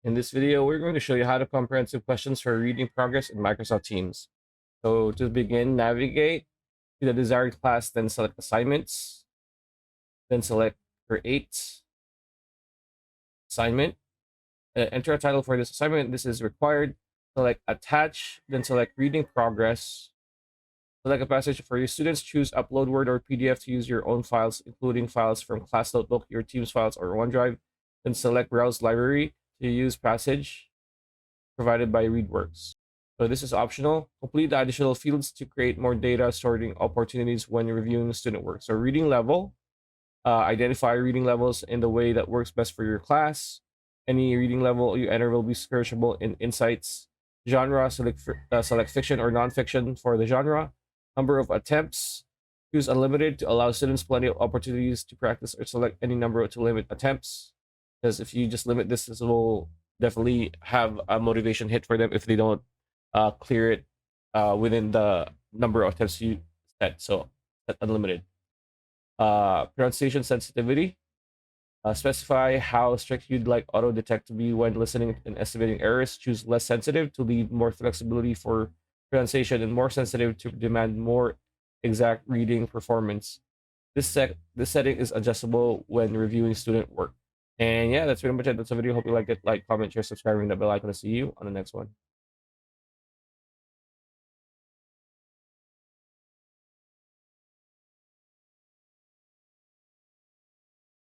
In this video, we're going to show you how to comprehensive questions for reading progress in Microsoft Teams. So to begin, navigate to the desired class, then select assignments, then select create assignment. Enter a title for this assignment. This is required. Select attach, then select reading progress. Select a passage for your students. Choose upload Word or PDF to use your own files, including files from Class Notebook, your Teams files, or OneDrive. Then select browse library to use passage provided by ReadWorks. So this is optional. Complete the additional fields to create more data sorting opportunities when reviewing student work. So reading level, identify reading levels in the way that works best for your class. Any reading level you enter will be searchable in Insights. Genre, select fiction or nonfiction for the genre. Number of attempts, choose unlimited to allow students plenty of opportunities to practice, or select any number to limit attempts. Because if you just limit this will definitely have a motivation hit for them if they don't clear it within the number of attempts you set. So set unlimited. Pronunciation sensitivity. Specify how strict you'd like auto detect to be when listening and estimating errors. Choose less sensitive to leave more flexibility for pronunciation, and more sensitive to demand more exact reading performance. This setting is adjustable when reviewing student work. And yeah, that's pretty much it. That's the video. Hope you liked it. Like, comment, share, subscribe, ring that bell icon to see you on the next one.